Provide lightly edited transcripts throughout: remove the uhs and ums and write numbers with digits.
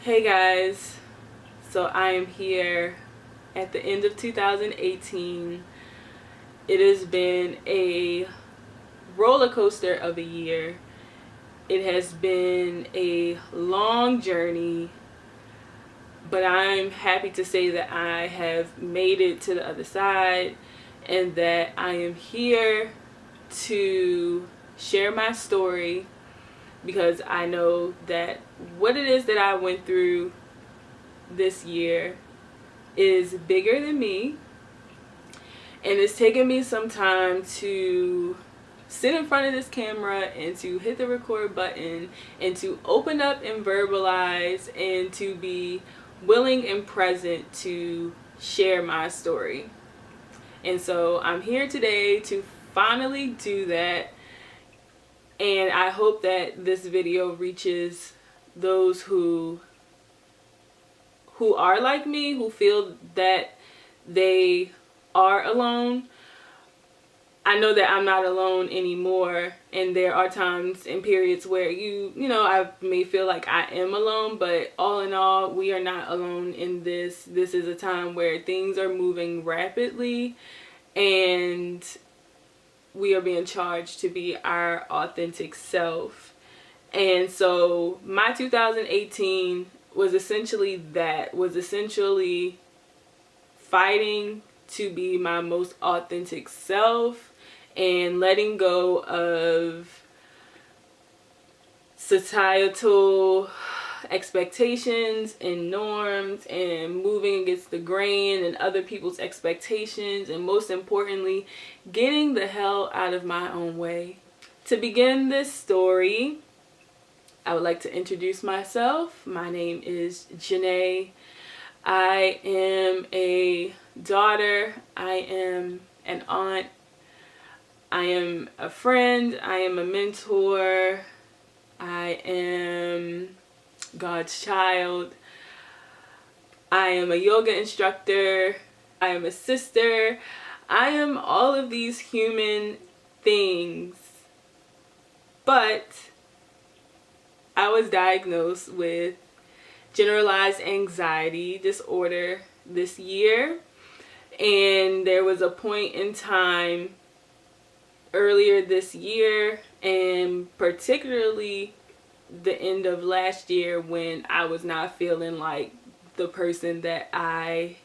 Hey guys, so I am here at the end of 2018. It has been a roller coaster of a year. It has been a long journey, but I'm happy to say that I have made it to the other side and that I am here to share my story, because I know that what it is that I went through this year is bigger than me, and it's taken me some time to sit in front of this camera and to hit the record button and to open up and verbalize and to be willing and present to share my story. And so I'm here today to finally do that, and I hope that this video reaches those who are like me, who feel that they are alone. I know that I'm not alone anymore, and there are times and periods where I may feel like I am alone, but all in all, we are not alone in this. This is a time where things are moving rapidly, and we are being charged to be our authentic self. And so my 2018 was essentially fighting to be my most authentic self and letting go of societal expectations and norms and moving against the grain and other people's expectations, and most importantly, getting the hell out of my own way. To begin this story, I would like to introduce myself. My name is YayorNayyy. I am a daughter, I am an aunt, I am a friend, I am a mentor, I am God's child, I am a yoga instructor, I am a sister, I am all of these human things. But I was diagnosed with Generalized Anxiety Disorder this year, and there was a point in time earlier this year, and particularly the end of last year, when I was not feeling like the person that I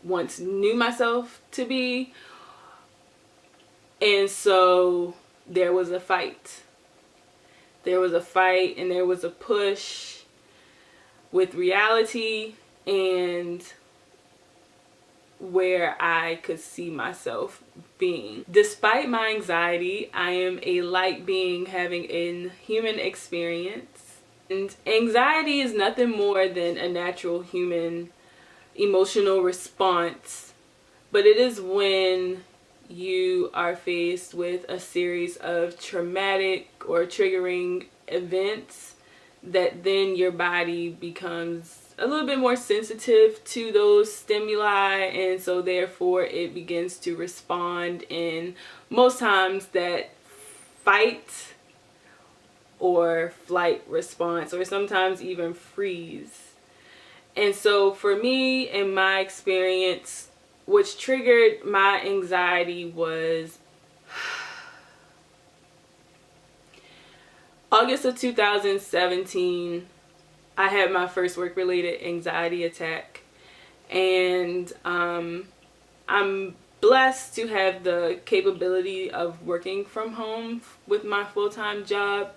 once knew myself to be. And so there was a fight. There was a fight and there was a push with reality and where I could see myself being. Despite my anxiety, I am a light being having a human experience. And anxiety is nothing more than a natural human emotional response, but it is when you are faced with a series of traumatic or triggering events that then your body becomes a little bit more sensitive to those stimuli, and so therefore it begins to respond in most times that fight or flight response, or sometimes even freeze. And so for me, in my experience, which triggered my anxiety was August of 2017. I had my first work-related anxiety attack, and I'm blessed to have the capability of working from home with my full-time job.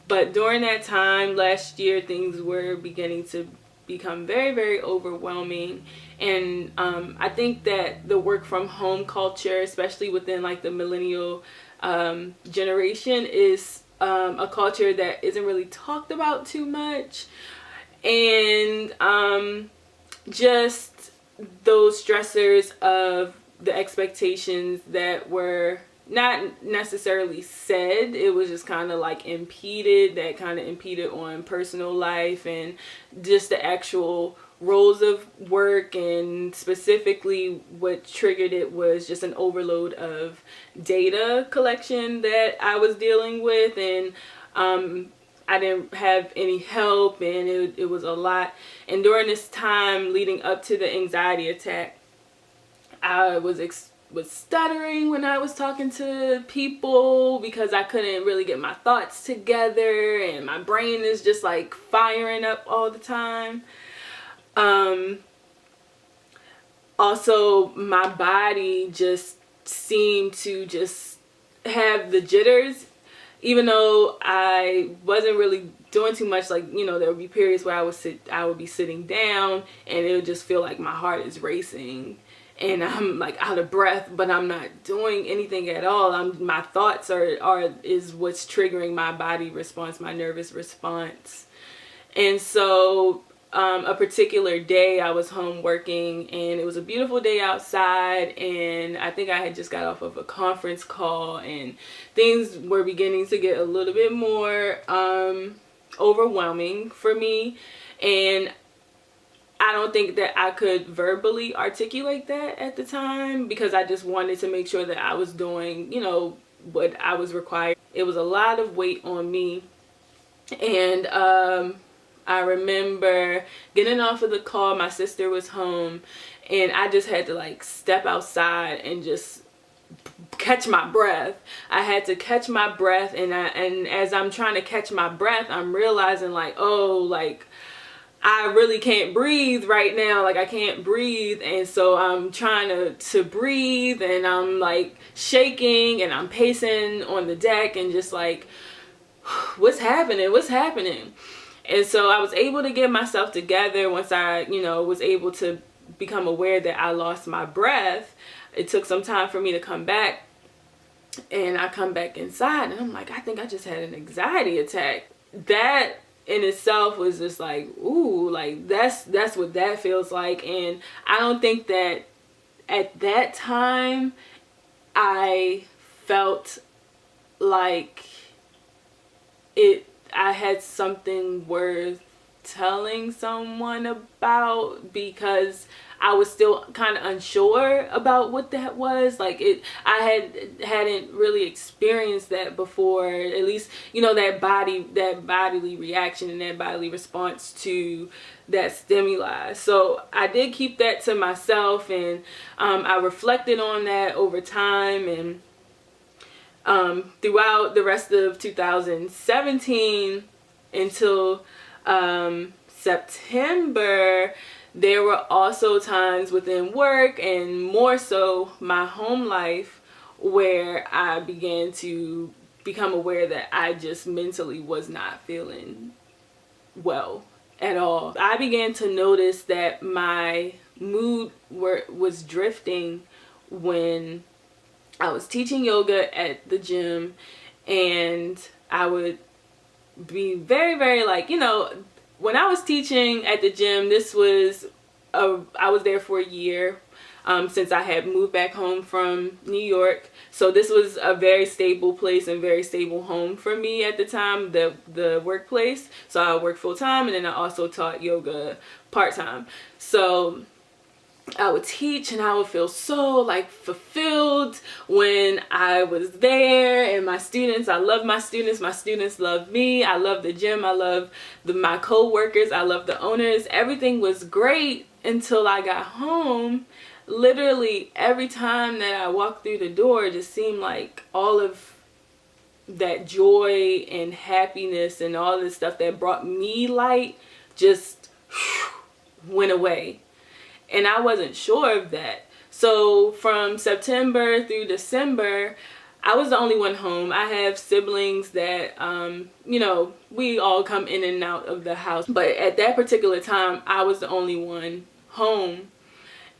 But during that time last year, things were beginning to become very, very overwhelming. And I think that the work from home culture, especially within like the millennial generation, is a culture that isn't really talked about too much. And just those stressors of the expectations that were not necessarily said, it was just kind of like impeded on personal life, and just the actual roles of work, and specifically what triggered it was just an overload of data collection that I was dealing with. And I didn't have any help, and it was a lot. And during this time leading up to the anxiety attack, I was stuttering when I was talking to people because I couldn't really get my thoughts together, and my brain is just like firing up all the time. Also, my body just seemed to just have the jitters, even though I wasn't really doing too much. Like, you know, there would be periods where I would be sitting down, and it would just feel like my heart is racing and I'm like out of breath, but I'm not doing anything at all. My thoughts is what's triggering my body response, my nervous response. And so a particular day I was home working, and it was a beautiful day outside, and I think I had just got off of a conference call, and things were beginning to get a little bit more overwhelming for me. And I don't think that I could verbally articulate that at the time, because I just wanted to make sure that I was doing, you know, what I was required. It was a lot of weight on me. And I remember getting off of the call, my sister was home, and I just had to like step outside and just catch my breath. I had to catch my breath, and as I'm trying to catch my breath, I'm realizing like, oh, like I really can't breathe right now. Like I can't breathe. And so I'm trying to breathe, and I'm like shaking, and I'm pacing on the deck and just like, what's happening? What's happening? And so I was able to get myself together once I, you know, was able to become aware that I lost my breath. It took some time for me to come back, and I come back inside, and I'm like, I think I just had an anxiety attack. That in itself was just like, ooh, like that's what that feels like. And I don't think that at that time I felt like I had something worth telling someone about, because I was still kind of unsure about what that was. Like I hadn't really experienced that before, at least, you know, that bodily reaction and that bodily response to that stimuli. So I did keep that to myself, and I reflected on that over time, and throughout the rest of 2017 until September, there were also times within work, and more so my home life, where I began to become aware that I just mentally was not feeling well at all. I began to notice that my mood was drifting when I was teaching yoga at the gym, and I would be very, very like, you know, when I was teaching at the gym, I was there for a year since I had moved back home from New York. So this was a very stable place and very stable home for me at the time, the workplace. So I worked full time, and then I also taught yoga part time. So I would teach, and I would feel so like fulfilled when I was there. And my students, I love my students love me. I love the gym, I love my co-workers, I love the owners. Everything was great until I got home. Literally every time that I walked through the door, it just seemed like all of that joy and happiness and all this stuff that brought me light just went away. And I wasn't sure of that. So from September through December, I was the only one home. I have siblings that, you know, we all come in and out of the house. But at that particular time, I was the only one home.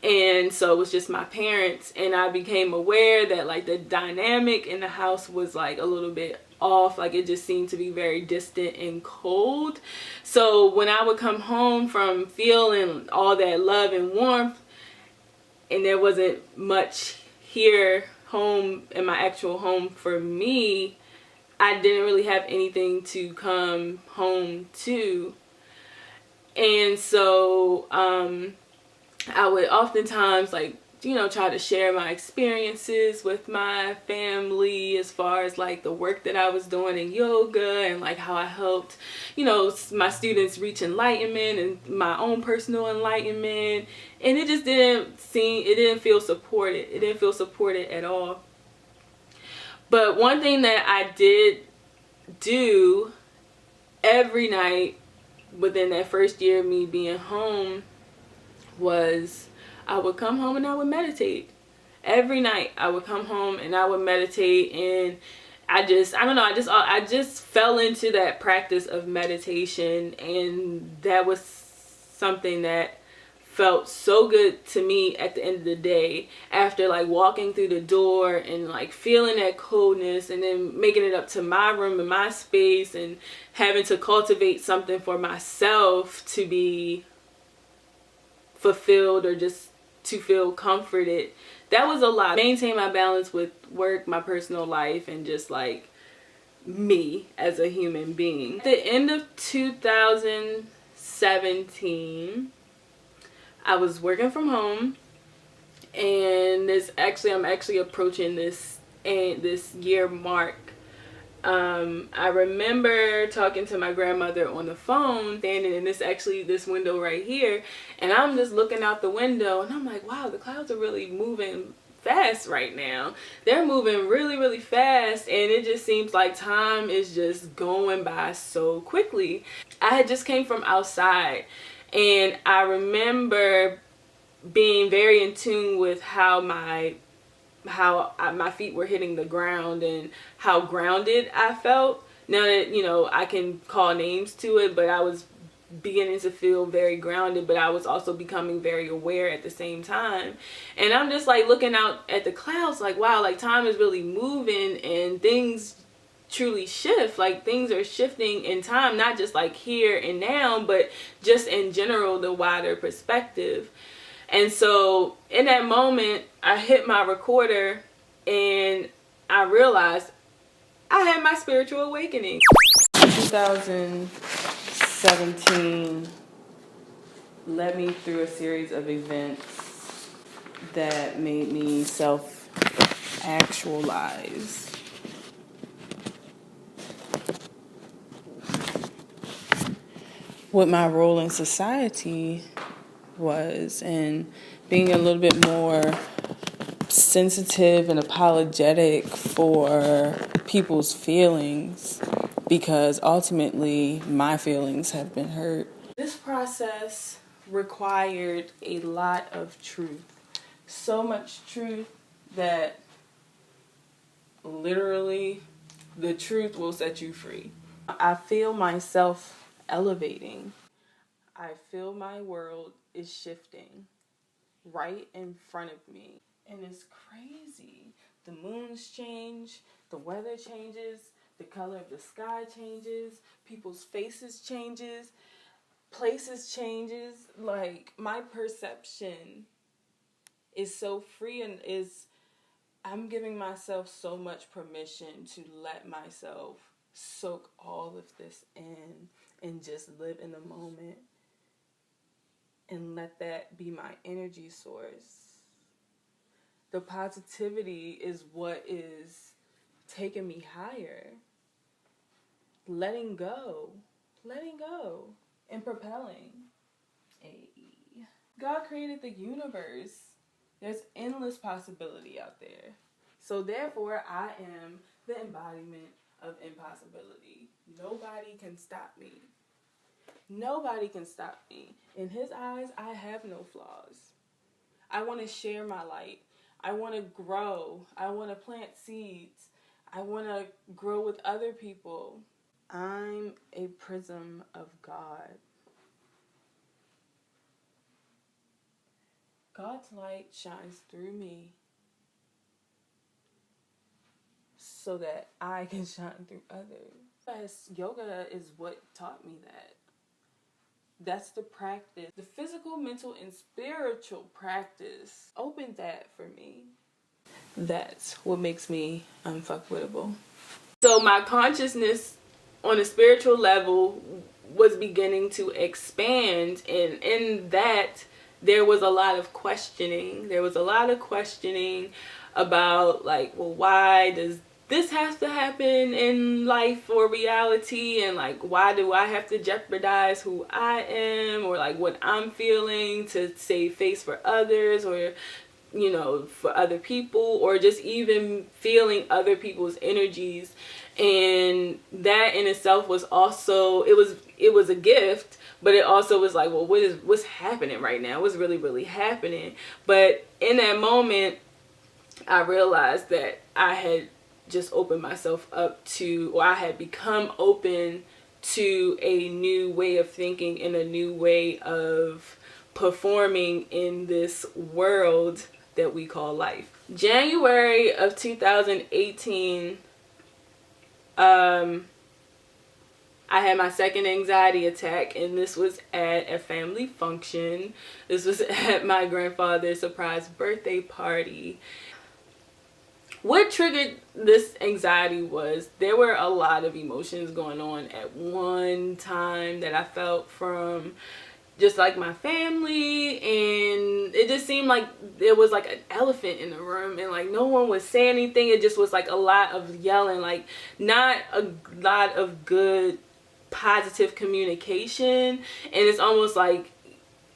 And so it was just my parents. And I became aware that like the dynamic in the house was like a little bit off. Like it just seemed to be very distant and cold. So when I would come home from feeling all that love and warmth, and there wasn't much here home in my actual home for me, I didn't really have anything to come home to. And so I would oftentimes like you know, try to share my experiences with my family as far as like the work that I was doing in yoga and like how I helped, you know, my students reach enlightenment and my own personal enlightenment. And it just didn't feel supported. It didn't feel supported at all. But one thing that I did do every night within that first year of me being home was I would come home and I would meditate. Every night I would come home and I would meditate, and I don't know, I just fell into that practice of meditation, and that was something that felt so good to me at the end of the day, after like walking through the door and like feeling that coldness and then making it up to my room and my space and having to cultivate something for myself to be fulfilled or just to feel comforted. That was a lot. Maintain my balance with work, my personal life, and just like me as a human being. At the end of 2017, I was working from home, and I'm actually approaching this year mark. I remember talking to my grandmother on the phone, standing in this window right here, and I'm just looking out the window and I'm like, wow, the clouds are really moving fast right now. They're moving really, really fast, and it just seems like time is just going by so quickly. I had just came from outside, and I remember being very in tune with how my feet were hitting the ground and how grounded I felt. Now that, you know, I can call names to it, but I was beginning to feel very grounded, but I was also becoming very aware at the same time. And I'm just like looking out at the clouds like, wow, like time is really moving and things truly shift. Like things are shifting in time, not just like here and now, but just in general, the wider perspective. And so in that moment, I hit my recorder and I realized I had my spiritual awakening. 2017 led me through a series of events that made me self-actualize. What my role in society was, and being a little bit more sensitive and apologetic for people's feelings, because ultimately my feelings have been hurt. This process required a lot of truth. So much truth that literally the truth will set you free. I feel myself elevating. I feel my world is shifting right in front of me. And it's crazy. The moons change, the weather changes, the color of the sky changes, people's faces changes, places changes. Like my perception is so free, and I'm giving myself so much permission to let myself soak all of this in and just live in the moment. And let that be my energy source. The positivity is what is taking me higher. Letting go, and propelling. God created the universe. There's endless possibility out there. So therefore, I am the embodiment of impossibility. Nobody can stop me. Nobody can stop me. In his eyes, I have no flaws. I want to share my light. I want to grow. I want to plant seeds. I want to grow with other people. I'm a prism of God. God's light shines through me so that I can shine through others. Yoga is what taught me that. That's the practice. The physical, mental, and spiritual practice opened that for me. That's what makes me unfuckable. So my consciousness on a spiritual level was beginning to expand, and in that there was a lot of questioning. There was a lot of questioning about, like, well, why does this have to happen in life or reality, and like, why do I have to jeopardize who I am or like what I'm feeling to save face for others, or you know, for other people, or just even feeling other people's energies. And that in itself was also, it was a gift, but it also was like, well, what's happening right now? What's really happening? But in that moment, I realized that I had just opened myself up to, or I had become open to a new way of thinking and a new way of performing in this world that we call life. January of 2018, I had my second anxiety attack, and this was at a family function. This was at my grandfather's surprise birthday party. What triggered this anxiety was there were a lot of emotions going on at one time that I felt from just like my family, and it just seemed like there was like an elephant in the room, and like no one was saying anything. It just was like a lot of yelling, like not a lot of good positive communication. And it's almost like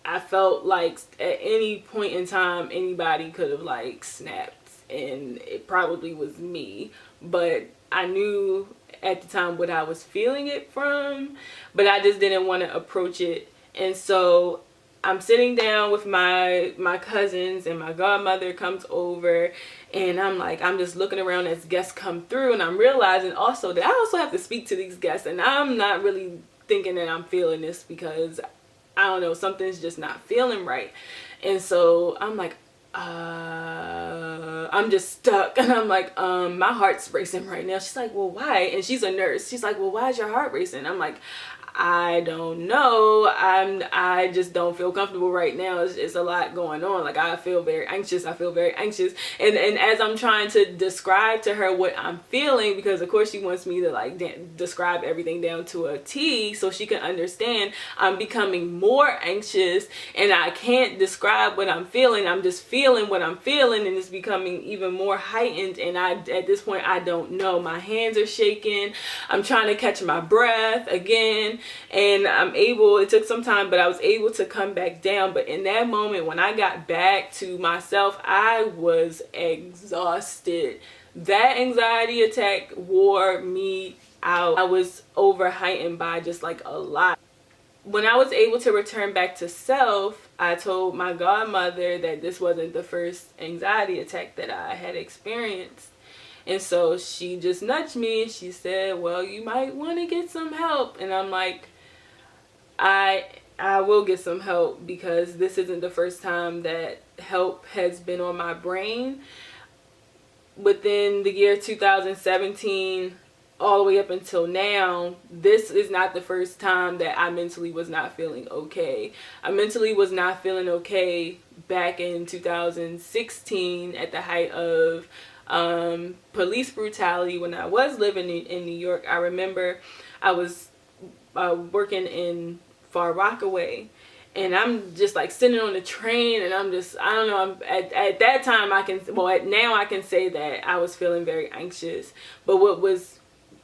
I felt like at any point in time anybody could have like snapped, and it probably was me, but I knew at the time what I was feeling it from, but I just didn't want to approach it. And so I'm sitting down with my cousins, and my godmother comes over, and I'm just looking around as guests come through, and I'm realizing also that I also have to speak to these guests, and I'm not really thinking that I'm feeling this, because I don't know, something's just not feeling right. And so I'm like, I'm just stuck, and I'm like, my heart's racing right now. She's like, well, why? And she's a nurse. She's like, well, why is your heart racing? I'm like, I don't know. I just don't feel comfortable right now. It's a lot going on. Like, I feel very anxious. And as I'm trying to describe to her what I'm feeling, because of course she wants me to like describe everything down to a T so she can understand, I'm becoming more anxious, and I can't describe what I'm feeling. I'm just feeling what I'm feeling, and it's becoming even more heightened. And at this point, I don't know. My hands are shaking. I'm trying to catch my breath again. And it took some time, but I was able to come back down. But in that moment, when I got back to myself, I was exhausted. That anxiety attack wore me out. I was over heightened by just like a lot. When I was able to return back to self, I told my godmother that this wasn't the first anxiety attack that I had experienced. And so she just nudged me, and she said, well, you might want to get some help. And I'm like, I will get some help, because this isn't the first time that help has been on my brain. Within the year 2017, all the way up until now, this is not the first time that I mentally was not feeling okay. I mentally was not feeling okay back in 2016 at the height of police brutality. When I was living in New York, I remember I was working in Far Rockaway, and I'm just like sitting on the train, and I don't know, at that time now I can say that I was feeling very anxious. But what was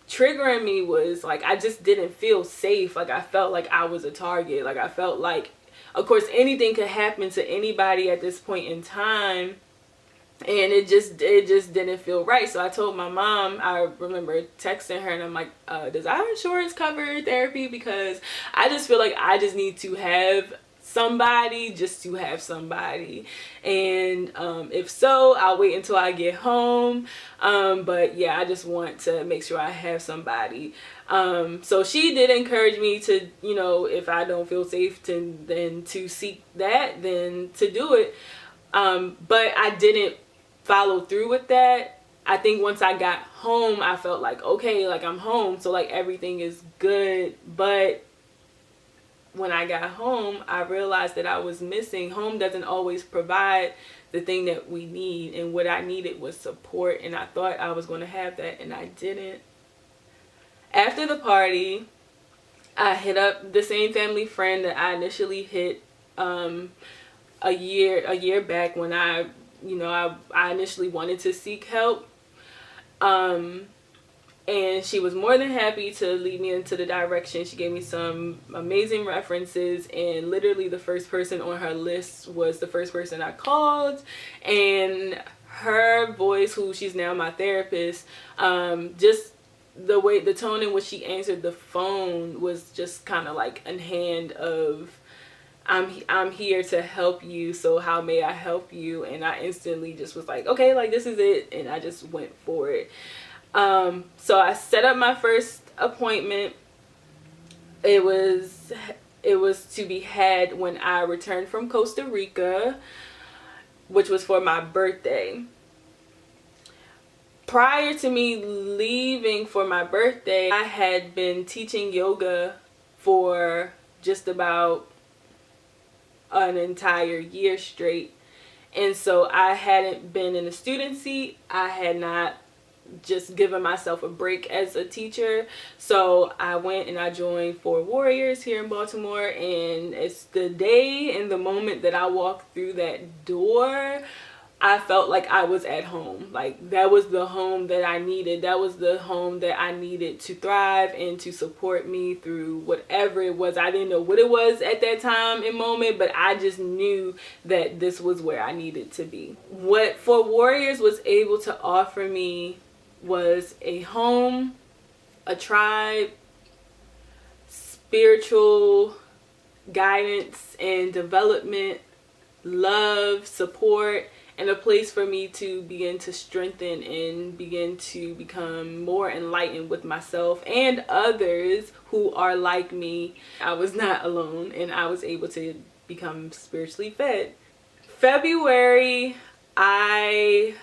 triggering me was like, I just didn't feel safe. Like, I felt like I was a target. Like, I felt like, of course, anything could happen to anybody at this point in time. And it just didn't feel right. So I told my mom, I remember texting her, and I'm like, does our insurance cover therapy? Because I just feel like I just need to have somebody, just to have somebody. And if so, I'll wait until I get home. But yeah, I just want to make sure I have somebody. So she did encourage me to, you know, if I don't feel safe to seek that, then to do it. But I didn't follow through with that. I think once I got home, I felt like, okay, like I'm home, so like everything is good. But when I got home, I realized that I was missing. Home doesn't always provide the thing that we need, and what I needed was support, and I thought I was going to have that, and I didn't. After the party, I hit up the same family friend that I initially hit a year back when I initially wanted to seek help. And she was more than happy to lead me into the direction. She gave me some amazing references, and literally the first person on her list was the first person I called. And her voice, who she's now my therapist, just the tone in which she answered the phone was just kind of like a hand of, I'm here to help you, so how may I help you? And I instantly just was like, okay, like this is it, and I just went for it. So I set up my first appointment. It was to be had when I returned from Costa Rica, which was for my birthday. Prior to me leaving for my birthday, I had been teaching yoga for just about an entire year straight. And so I hadn't been in a student seat. I had not just given myself a break as a teacher. So I went and I joined for Warriors here in Baltimore, and it's the day and the moment that I walked through that door, I felt like I was at home. Like that was the home that I needed. That was the home that I needed to thrive and to support me through whatever it was. I didn't know what it was at that time and moment, but I just knew that this was where I needed to be. What For Warriors was able to offer me was a home, a tribe, spiritual guidance and development, love, support, and a place for me to begin to strengthen and begin to become more enlightened with myself and others who are like me. I was not alone, and I was able to become spiritually fed. February, I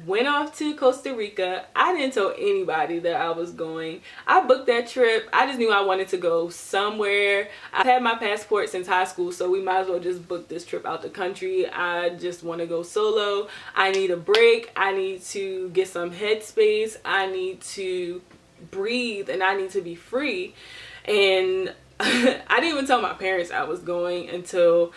went off to Costa Rica. I didn't tell anybody that I was going. I booked that trip. I just knew I wanted to go somewhere. I had my passport since high school, so we might as well just book this trip out the country. I just want to go solo. I need a break. I need to get some headspace. I need to breathe, and I need to be free. And I didn't even tell my parents I was going until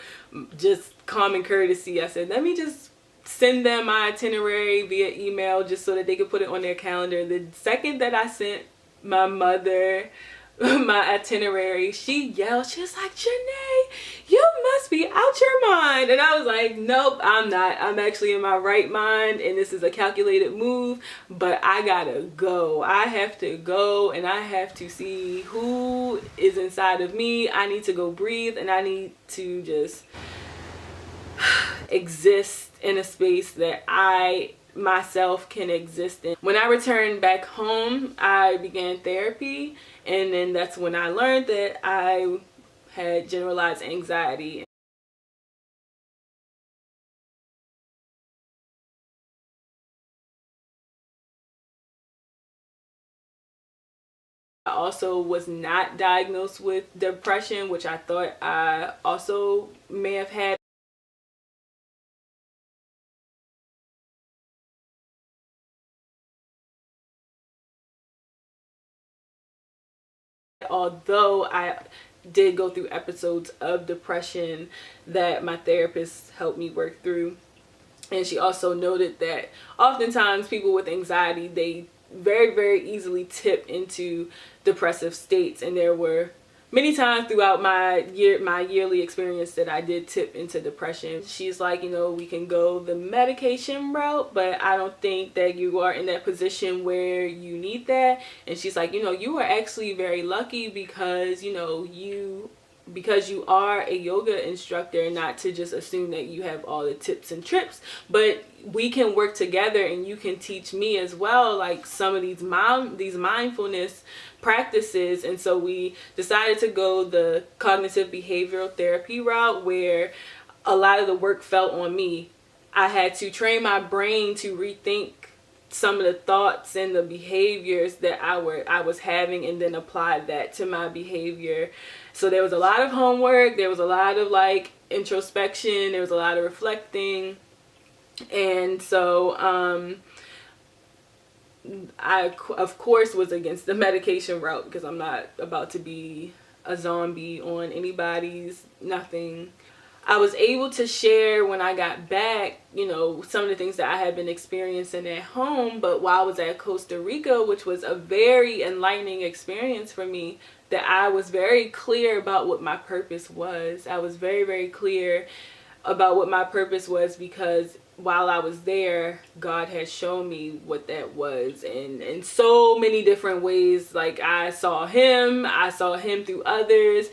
just common courtesy. I said, let me just send them my itinerary via email just so that they could put it on their calendar. The second that I sent my mother my itinerary, she yelled, she was like, "YayorNayyy, you must be out your mind." And I was like, nope, I'm not. I'm actually in my right mind, and this is a calculated move, but I gotta go. I have to go, and I have to see who is inside of me. I need to go breathe, and I need to just exist in a space that I myself can exist in. When I returned back home, I began therapy, and then that's when I learned that I had generalized anxiety. I also was not diagnosed with depression, which I thought I also may have had. Although I did go through episodes of depression that my therapist helped me work through. And she also noted that oftentimes people with anxiety, they very, very easily tip into depressive states. And there were many times throughout my yearly experience that I did tip into depression. She's like, we can go the medication route, but I don't think that you are in that position where you need that. And she's like, you are actually very lucky because, because you are a yoga instructor, not to just assume that you have all the tips and trips, but we can work together and you can teach me as well, like some of these mindfulness practices. And so we decided to go the cognitive behavioral therapy route, where a lot of the work fell on me. I had to train my brain to rethink some of the thoughts and the behaviors that I was having, and then apply that to my behavior. So there was a lot of homework, there was a lot of like introspection, there was a lot of reflecting. And so I of course was against the medication route, because I'm not about to be a zombie on anybody's nothing. I was able to share when I got back, you know, some of the things that I had been experiencing at home. But while I was at Costa Rica, which was a very enlightening experience for me, that I was very clear about what my purpose was. I was very, very clear about what my purpose was, because while I was there, God had shown me what that was, and in so many different ways. Like, I saw him through others,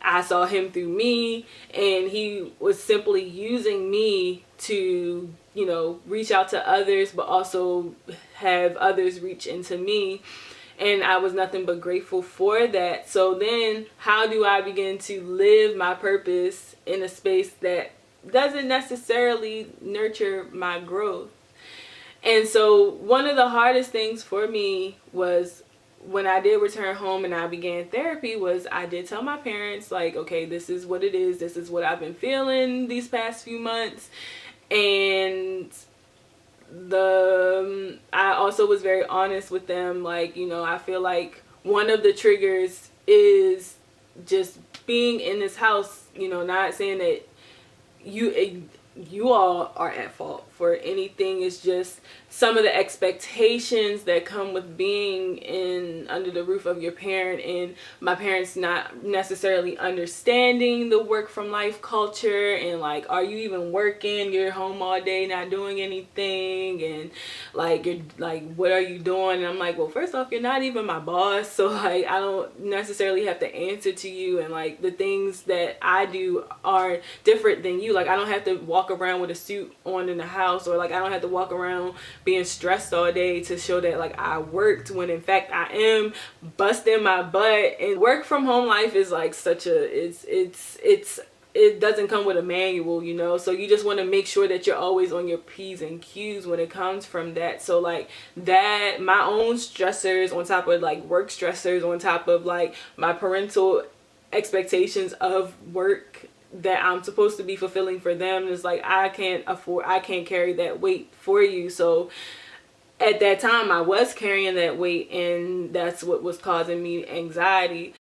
I saw him through me, and he was simply using me to, you know, reach out to others, but also have others reach into me. And I was nothing but grateful for that. So then, how do I begin to live my purpose in a space that doesn't necessarily nurture my growth? And so one of the hardest things for me was, when I did return home and I began therapy, was I did tell my parents, like, okay, this is what it is. This is what I've been feeling these past few months. And I also was very honest with them. Like, you know, I feel like one of the triggers is just being in this house, you know, not saying that you all are at fault for anything. It's just some of the expectations that come with being in under the roof of your parent, and my parents not necessarily understanding the work from life culture, and like, are you even working? You're home all day not doing anything, and like, you're like, what are you doing? And I'm like, well, first off, you're not even my boss, so like, I don't necessarily have to answer to you, and like, the things that I do are different than you. Like, I don't have to walk around with a suit on in the house, or like, I don't have to walk around being stressed all day to show that like I worked, when in fact I am busting my butt. And work from home life is like such a, it doesn't come with a manual, you know, so you just want to make sure that you're always on your P's and Q's when it comes from that. So like, that, my own stressors on top of like work stressors, on top of like my parental expectations of work that I'm supposed to be fulfilling for them, is like, I can't carry that weight for you. So at that time I was carrying that weight, and that's what was causing me anxiety.